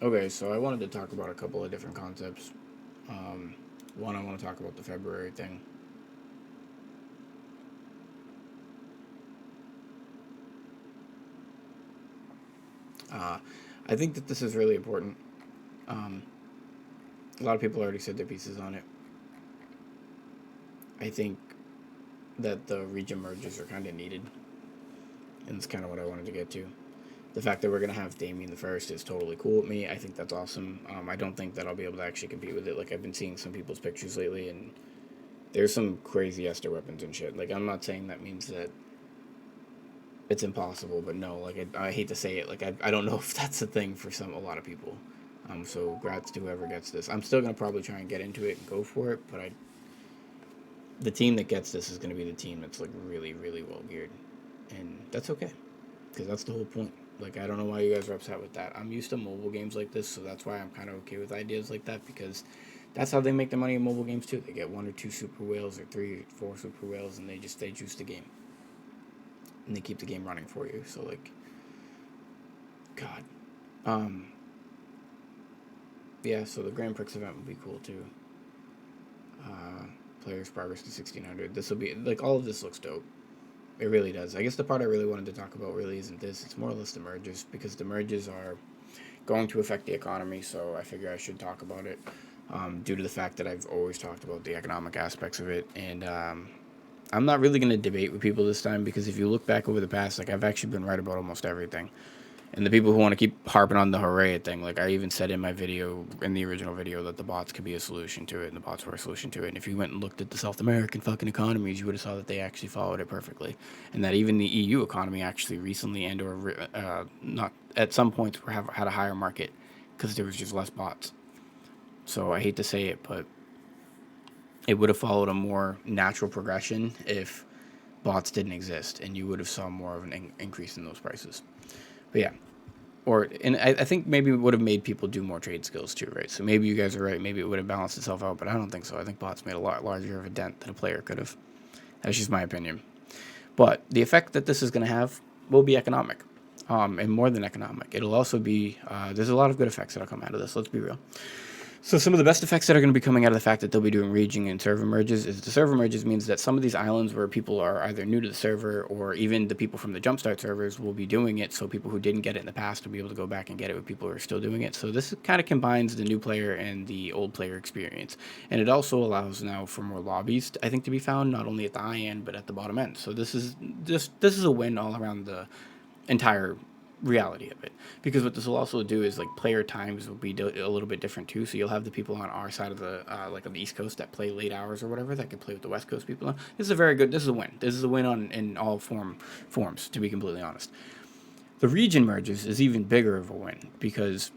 Okay, so I wanted to talk about a couple of different concepts. Um, One, I want to talk about the February thing. Uh, I think that this is really important. Um, a lot of people already said their pieces on it. I think that the region mergers are kind of needed, and it's kind of what I wanted to get to. The fact that we're gonna have Damien the First is totally cool with me. I think that's awesome. I don't think that I'll be able to actually compete with it. Like I've been seeing some people's pictures lately, and there's some crazy Esther weapons and shit. Like I'm not saying that means that it's impossible, but no, like I hate to say it, like I don't know if that's a thing for a lot of people. So grats to whoever gets this. I'm still gonna probably try and get into it and go for it, but the team that gets this is gonna be the team that's like really really well geared, and that's okay, because that's the whole point. Like I don't know why you guys are upset with that. I'm used to mobile games like this, so that's why I'm kind of okay with ideas like that because that's how they make their money in mobile games too. They get one or two super whales or three or four super whales, and they juice the game and they keep the game running for you. So like, God, um, yeah. So the Grand Prix event would be cool too. Uh, Players progress to 1600. This will be like all of this looks dope. It really does. I guess the part I really wanted to talk about really isn't this. It's more or less the merges because the merges are going to affect the economy. So I figure I should talk about it due to the fact that I've always talked about the economic aspects of it. And I'm not really going to debate with people this time because if you look back over the past, like I've actually been right about almost everything. And the people who want to keep harping on the hooray thing, like I even said in my video, in the original video, that the bots could be a solution to it, and the bots were a solution to it. And if you went and looked at the South American fucking economies, you would have saw that they actually followed it perfectly, and that even the EU economy actually recently and or not at some points have had a higher market because there was just less bots. So I hate to say it, but it would have followed a more natural progression if bots didn't exist, and you would have saw more of an increase in those prices. But yeah, I think maybe it would have made people do more trade skills too, right? So maybe you guys are right. Maybe it would have balanced itself out, but I don't think so. I think bots made a lot larger of a dent than a player could have. That's just my opinion. But the effect that this is going to have will be economic, and more than economic. It'll also be there's a lot of good effects that'll come out of this. Let's be real. So some of the best effects that are going to be coming out of the fact that they'll be doing raging and server merges is the server merges means that some of these islands where people are either new to the server or even the people from the jumpstart servers will be doing it. So people who didn't get it in the past will be able to go back and get it with people who are still doing it. So this kind of combines the new player and the old player experience, and it also allows now for more lobbies I think to be found not only at the high end but at the bottom end. So this is a win all around the entire reality of it, because what this will also do is like player times will be a little bit different too, so you'll have the people on our side of the like on the east coast that play late hours or whatever that can play with the west coast people. This is a very good, this is a win, this is a win on in all forms, to be completely honest. The region merges is even bigger of a win because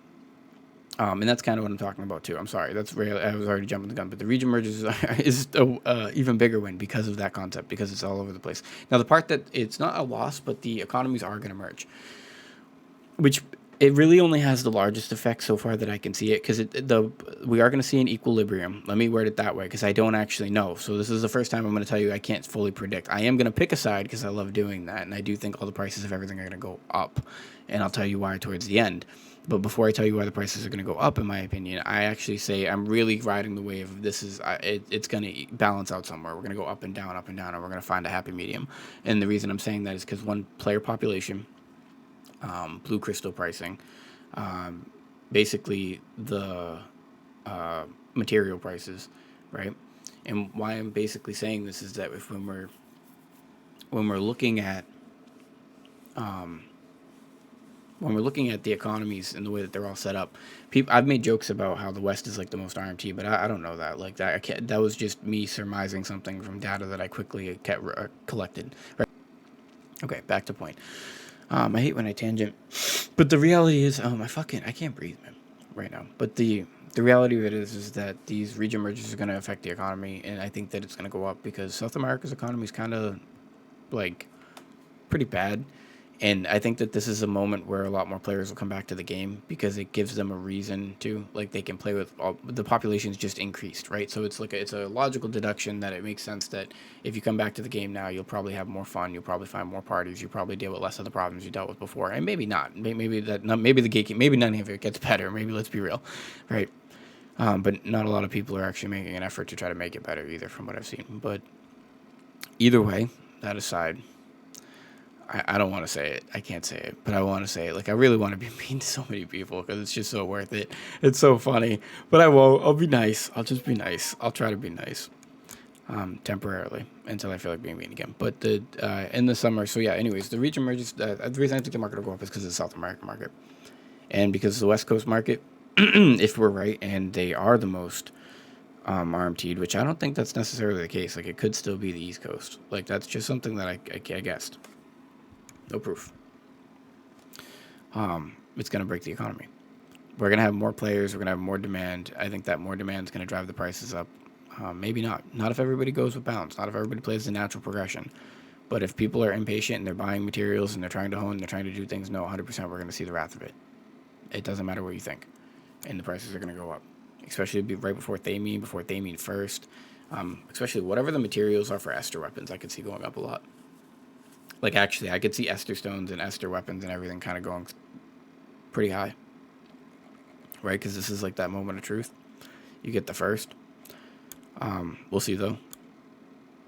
and that's kind of what I'm talking about too. I'm sorry, that's really, I was already jumping the gun, but the region merges is a even bigger win because of that concept, because it's all over the place. Now the part that it's not a loss, but the economies are going to merge, which it really only has the largest effect so far that I can see it, because the we are going to see an equilibrium. Let me word it that way because I don't actually know. So this is the first time I'm going to tell you I can't fully predict. I am going to pick a side because I love doing that, and I do think all the prices of everything are going to go up, and I'll tell you why towards the end. But before I tell you why the prices are going to go up, in my opinion, I actually say I'm really riding the wave of this is it's going to balance out somewhere. We're going to go up and down, and we're going to find a happy medium. And the reason I'm saying that is because one, player population, blue crystal pricing, um, basically the material prices, right? And why I'm basically saying this is that if when we're looking at when we're looking at the economies and the way that they're all set up, people, I've made jokes about how the West is like the most RMT, but I don't know that. Like that, I can't, that was just me surmising something from data that I quickly collected. Right? Okay, back to point. I hate when I tangent, but the reality is, I can't breathe, man, right now. But the reality of it is that these region mergers are going to affect the economy, and I think that it's going to go up because South America's economy is kind of like pretty bad, And I think that this is a moment where a lot more players will come back to the game because it gives them a reason to, like, they can play with the population's just increased, right? So it's like it's a logical deduction that it makes sense that if you come back to the game now, you'll probably have more fun, you'll probably find more parties, you'll probably deal with less of the problems you dealt with before, and maybe not, maybe that, maybe the gatekeeping, maybe none of it gets better, maybe, let's be real, right? But not a lot of people are actually making an effort to try to make it better either, from what I've seen. But either way, that aside, I don't want to say it. I can't say it, but I want to say it. Like, I really want to be mean to so many people because it's just so worth it. It's so funny, but I won't. I'll be nice. I'll just be nice. I'll try to be nice, temporarily until I feel like being mean again. But in the summer, so yeah. Anyways, the region merges. The reason I think the market will go up is because of the South American market, and because of the West Coast market. If we're right, and they are the most RMT'd, which I don't think that's necessarily the case. Like, it could still be the East Coast. Like, that's just something that I guessed. No proof. It's going to break the economy. We're going to have more players. We're going to have more demand. I think that more demand is going to drive the prices up. Maybe not. Not if everybody goes with bounds. Not if everybody plays the natural progression. But if people are impatient and they're buying materials and they're trying to hone, they're trying to do things, no, 100% we're going to see the wrath of it. It doesn't matter what you think. And the prices are going to go up. Especially right before Thamine first. Especially whatever the materials are for Ester weapons, I could see going up a lot. Like, actually, I could see Ester stones and Ester weapons and everything kind of going pretty high. Right? Because this is like that moment of truth. You get the first. We'll see, though.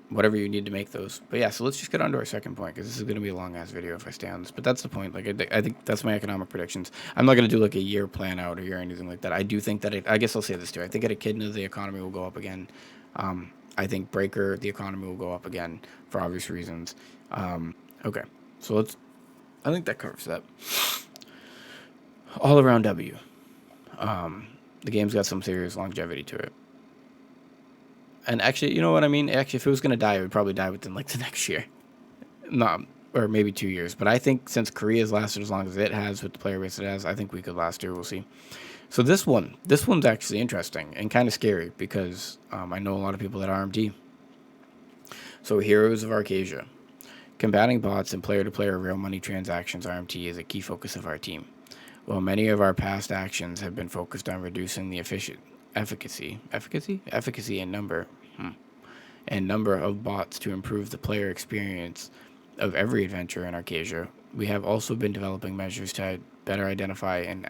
Whatever you need to make those. But yeah, so let's just get on to our second point, because this is going to be a long-ass video if I stay on this. But that's the point. Like, I think that's my economic predictions. I'm not going to do, like, a year plan out or anything like that. I do think that, I guess I'll say this, too. I think at Echidna, the economy will go up again. I think Breaker, the economy will go up again for obvious reasons. Okay, so I think that covers that. All around W. The game's got some serious longevity to it. And actually, you know what I mean? Actually, if it was going to die, it would probably die within, like, the next year. No, or maybe 2 years. But I think since Korea's lasted as long as it has with the player base it has, I think we could last year. We'll see. So this one's actually interesting and kind of scary because I know a lot of people at RMT. So Heroes of Arcasia. Combating bots and player-to-player real money transactions, RMT, is a key focus of our team. While many of our past actions have been focused on reducing the efficacy and number of bots to improve the player experience of every adventure in Arcasia, we have also been developing measures to better identify and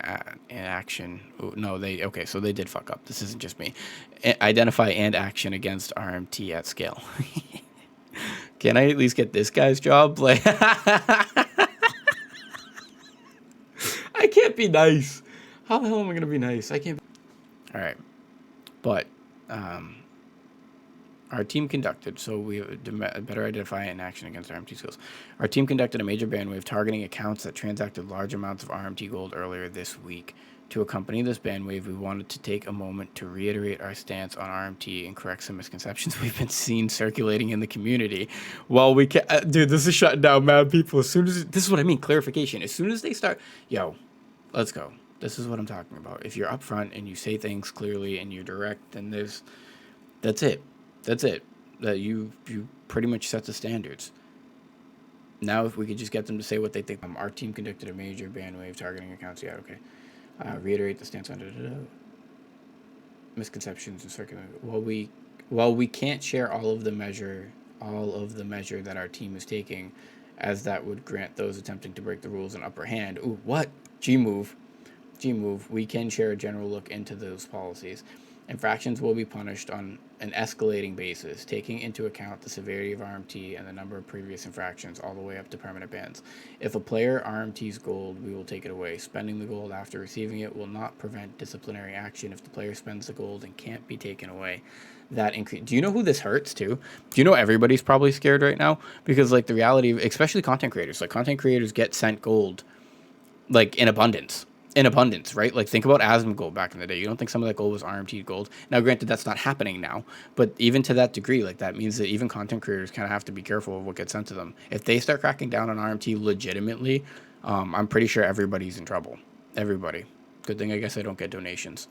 action. So they did fuck up. This isn't just me. Identify and action against RMT at scale. Can I at least get this guy's job? Like, I can't be nice. How the hell am I going to be nice? I can't. All right. But our team conducted, so we better identify and action against RMT skills. Our team conducted a major bandwave targeting accounts that transacted large amounts of RMT gold earlier this week. To accompany this bandwave, we wanted to take a moment to reiterate our stance on RMT and correct some misconceptions we've been seeing circulating in the community. Well, we can, dude, this is shutting down mad people. This is what I mean, clarification. As soon as they start, let's go. This is what I'm talking about. If you're upfront and you say things clearly and you're direct, then that's it. That's it. That you pretty much set the standards. Now, if we could just get them to say what they think. Our team conducted a major bandwave targeting accounts. Yeah, okay. Reiterate the stance on misconceptions and circulating. While we can't share all of the measure that our team is taking, as that would grant those attempting to break the rules an upper hand. Ooh, what? G-move. We can share a general look into those policies. Infractions will be punished on an escalating basis, taking into account the severity of RMT and the number of previous infractions, all the way up to permanent bans. If a player RMTs gold, we will take it away. Spending the gold after receiving it will not prevent disciplinary action if the player spends the gold and can't be taken away. Do you know who this hurts too? Do you know everybody's probably scared right now? Because, like, the reality, especially content creators get sent gold, like, in abundance, right? Like, think about Asm gold back in the day. You don't think some of that gold was RMT gold? Now, granted, that's not happening now, but even to that degree, like, that means that even content creators kind of have to be careful of what gets sent to them. If they start cracking down on RMT legitimately, I'm pretty sure everybody's in trouble. Everybody. Good thing, I guess, I don't get donations.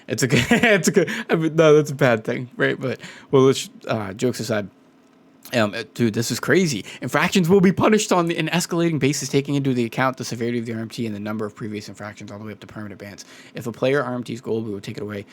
No, that's a bad thing, right? But, well, let's, jokes aside, Dude, this is crazy. Infractions will be punished on an escalating basis, taking into the account the severity of the RMT and the number of previous infractions, all the way up to permanent bans. If a player RMTs gold, we will take it away.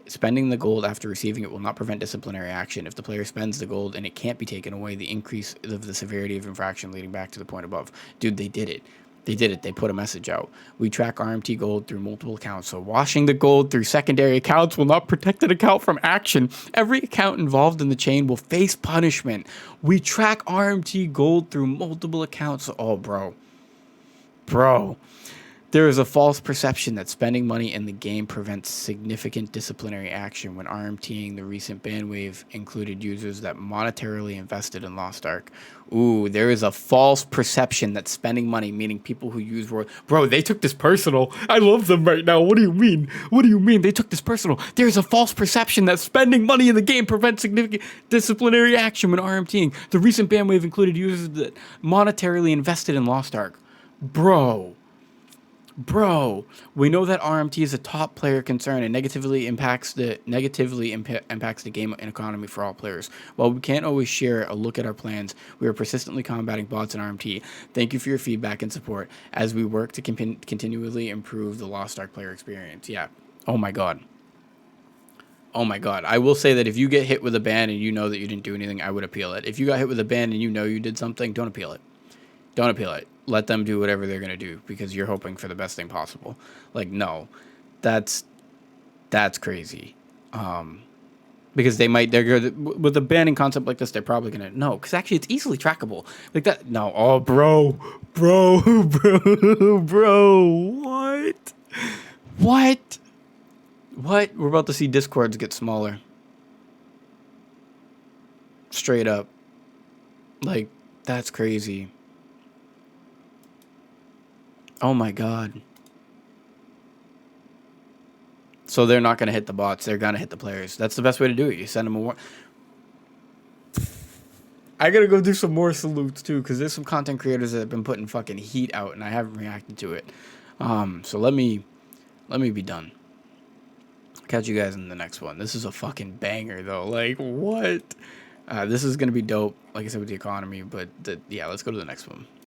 Spending the gold after receiving it will not prevent disciplinary action. If the player spends the gold and it can't be taken away, the increase of the severity of infraction leading back to the point above. Dude, they did it. They did it. They put a message out. We track RMT gold through multiple accounts. So washing the gold through secondary accounts will not protect an account from action. Every account involved in the chain will face punishment. We track RMT gold through multiple accounts. Oh, bro. Bro. There is a false perception that spending money in the game prevents significant disciplinary action when RMTing the recent ban wave included users that monetarily invested in Lost Ark. Ooh, there is a false perception that spending money, meaning people who use... Bro, they took this personal. I love them right now. What do you mean? What do you mean? They took this personal. There's a false perception that spending money in the game prevents significant disciplinary action when RMTing. The recent ban wave included users that monetarily invested in Lost Ark. Bro, we know that RMT is a top player concern and negatively impacts the game and economy for all players. While we can't always share a look at our plans, we are persistently combating bots in RMT. Thank you for your feedback and support as we work to continually improve the Lost Ark player experience. Yeah. Oh my god. Oh my god. I will say that if you get hit with a ban and you know that you didn't do anything, I would appeal it. If you got hit with a ban and you know you did something, don't appeal it. Don't appeal it. Let them do whatever they're going to do because you're hoping for the best thing possible. Like, no, that's crazy. Because they're good with a banning concept like this. They're probably going to, no, because actually it's easily trackable like that. No. Oh, bro, what? We're about to see discords get smaller. Straight up. Like, that's crazy. Oh my god. So they're not going to hit the bots. They're going to hit the players. That's the best way to do it. You send them a I got to go do some more salutes too because there's some content creators that have been putting fucking heat out and I haven't reacted to it. So let me be done. Catch you guys in the next one. This is a fucking banger though. Like, what? This is going to be dope, like I said, with the economy. But yeah, let's go to the next one.